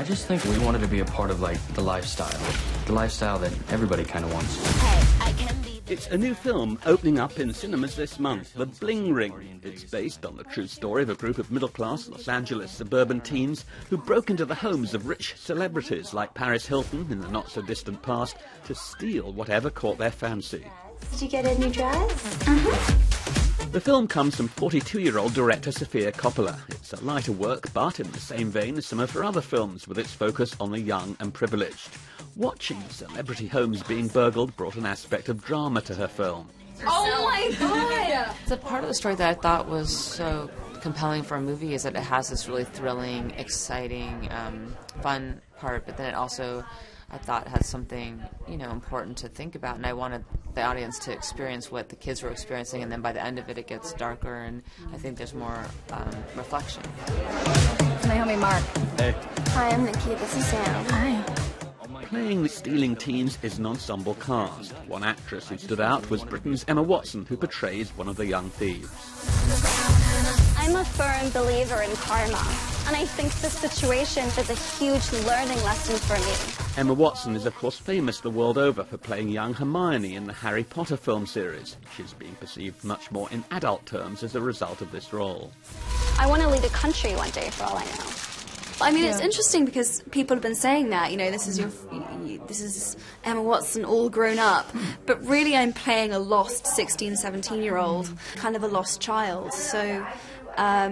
just think we wanted to be a part of, like, the lifestyle that everybody kind of wants. It's a new film opening up in cinemas this month, The Bling Ring. It's based on the true story of a group of middle-class Los Angeles suburban teens who broke into the homes of rich celebrities like Paris Hilton in the not-so-distant past to steal whatever caught their fancy. Did you get a new dress? The film comes from 42-year-old director Sofia Coppola. It's a lighter work, but in the same vein as some of her other films, with its focus on the young and privileged. Watching celebrity homes being burgled brought an aspect of drama to her film. Oh my God! The part of the story that I thought was so compelling for a movie is that it has this really thrilling, exciting, fun part, but then it also, I thought, had something, important to think about, and I wanted the audience to experience what the kids were experiencing, and then by the end of it, it gets darker, and I think there's more reflection. Can I help me, Mark? Hey. Hi, I'm Nikki. This is Sam. Hi. Playing the stealing teens is an ensemble cast. One actress who stood out was Britain's Emma Watson, who portrays one of the young thieves. I'm a firm believer in karma, and I think this situation is a huge learning lesson for me. Emma Watson is, of course, famous the world over for playing young Hermione in the Harry Potter film series. She's being perceived much more in adult terms as a result of this role. I want to lead a country one day, for all I know. I mean, it's interesting because people have been saying that, this is Emma Watson all grown up, but really I'm playing a lost 16, 17-year-old, kind of a lost child. So, I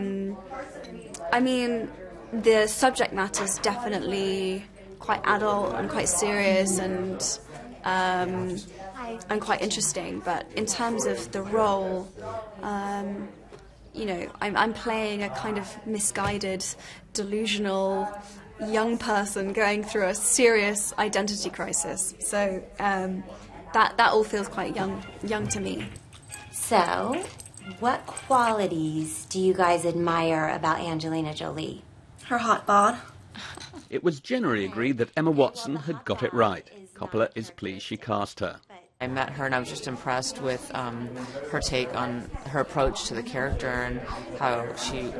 mean, the subject matter is definitely quite adult and quite serious and quite interesting, but in terms of the role, I'm playing a kind of misguided, delusional young person going through a serious identity crisis. So that all feels quite young to me. So, what qualities do you guys admire about Angelina Jolie? Her hot bod. It was generally agreed that Emma Watson had got it right. Coppola is pleased she cast her. I met her and I was just impressed with her take on her approach to the character and how she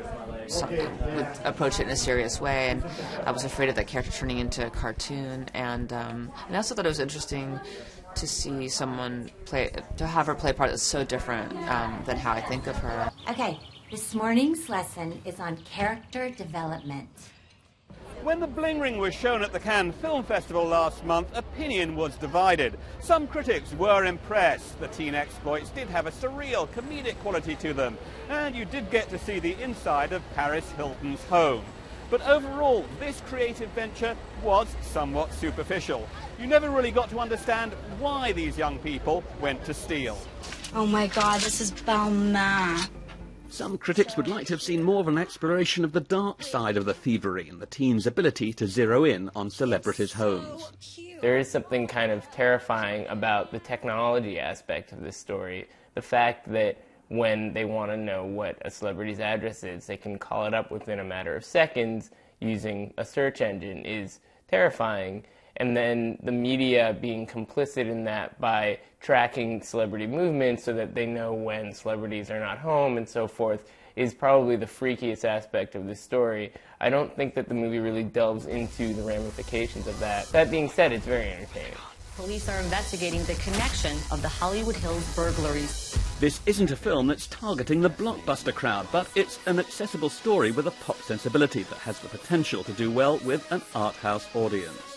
would approach it in a serious way, and I was afraid of that character turning into a cartoon, and I also thought it was interesting to see someone to have her play a part that's so different than how I think of her. Okay, this morning's lesson is on character development. When The Bling Ring was shown at the Cannes Film Festival last month, opinion was divided. Some critics were impressed. The teen exploits did have a surreal, comedic quality to them, and you did get to see the inside of Paris Hilton's home. But overall, this creative venture was somewhat superficial. You never really got to understand why these young people went to steal. Oh my God, this is Balmain. Some critics would like to have seen more of an exploration of the dark side of the thievery and the teens' ability to zero in on celebrities' homes. There is something kind of terrifying about the technology aspect of this story. The fact that when they want to know what a celebrity's address is, they can call it up within a matter of seconds using a search engine is terrifying. And then the media being complicit in that by tracking celebrity movements so that they know when celebrities are not home and so forth is probably the freakiest aspect of this story. I don't think that the movie really delves into the ramifications of that. That being said, it's very entertaining. Police are investigating the connection of the Hollywood Hills burglaries. This isn't a film that's targeting the blockbuster crowd, but it's an accessible story with a pop sensibility that has the potential to do well with an art house audience.